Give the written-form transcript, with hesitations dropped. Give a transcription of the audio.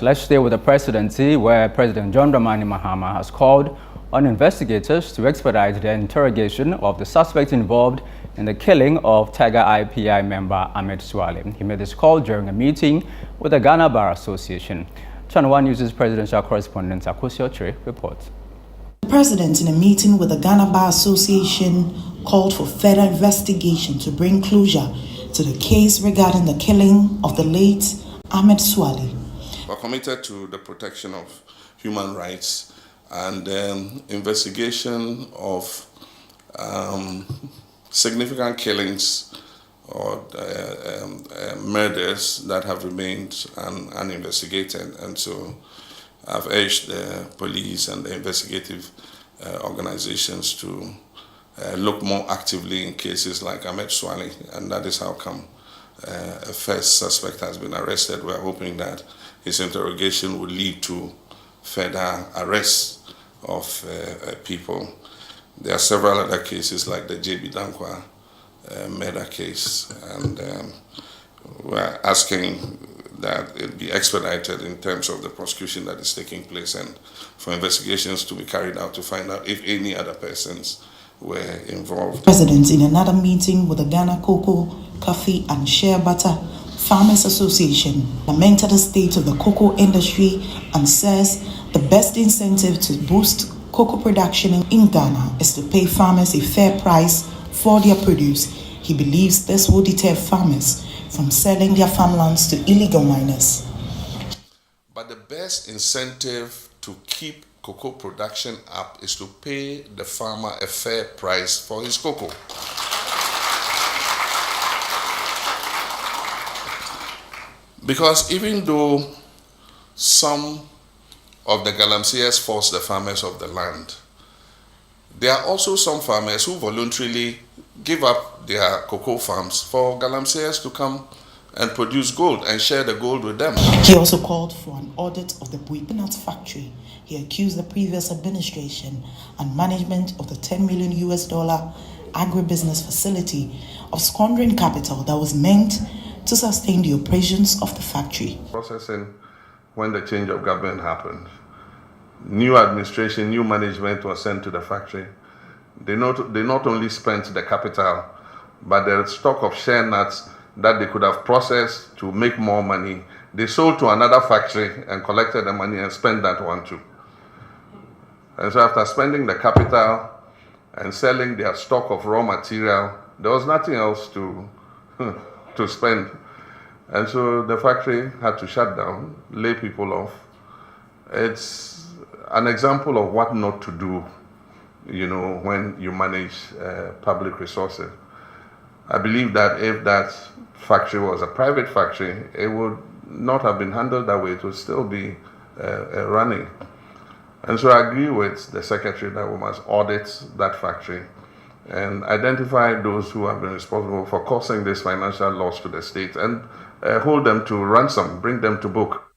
Let's stay with the presidency, where President John Dramani Mahama has called on investigators to expedite the interrogation of the suspects involved in the killing of Tiger IPI member Ahmed Suale. He made this call during a meeting with the Ghana Bar Association. ChannelOne News' presidential correspondent Akosio Chire reports. The president, in a meeting with the Ghana Bar Association, called for further investigation to bring closure to the case regarding the killing of the late Ahmed Suale. We're committed to the protection of human rights and investigation of significant killings or murders that have remained uninvestigated. And so I've urged the police and the investigative organizations to look more actively in cases like Ahmed Suale, and that is how come a first suspect has been arrested. We're hoping that his interrogation will lead to further arrests of people. There are several other cases like the JB Dankwa murder case, and we're asking that it be expedited in terms of the prosecution that is taking place and for investigations to be carried out to find out if any other persons were involved. President, in another meeting with the Ghana Cocoa, Coffee and Shea Butter Farmers Association, lamented the state of the cocoa industry and says the best incentive to boost cocoa production in Ghana is to pay farmers a fair price for their produce. He believes this will deter farmers from selling their farmlands to illegal miners. But the best incentive to keep cocoa production up is to pay the farmer a fair price for his cocoa. Because even though some of the Galamseyers force the farmers of the land, there are also some farmers who voluntarily give up their cocoa farms for Galamseyers to come and produce gold and share the gold with them. He also called for an audit of the Buipinat factory. He accused the previous administration and management of the $10 million agribusiness facility of squandering capital that was meant to sustain the operations of the factory. Processing, when the change of government happened, new administration, new management was sent to the factory. They not only spent the capital, but the stock of share nuts that they could have processed to make more money, they sold to another factory and collected the money and spent that one too. And so after spending the capital and selling their stock of raw material, there was nothing else to spend. And so the factory had to shut down, lay people off. It's an example of what not to do, when you manage public resources. I believe that if that factory was a private factory, it would not have been handled that way. It would still be running. And so I agree with the secretary that we must audit that factory and identify those who have been responsible for causing this financial loss to the state and hold them to ransom, bring them to book.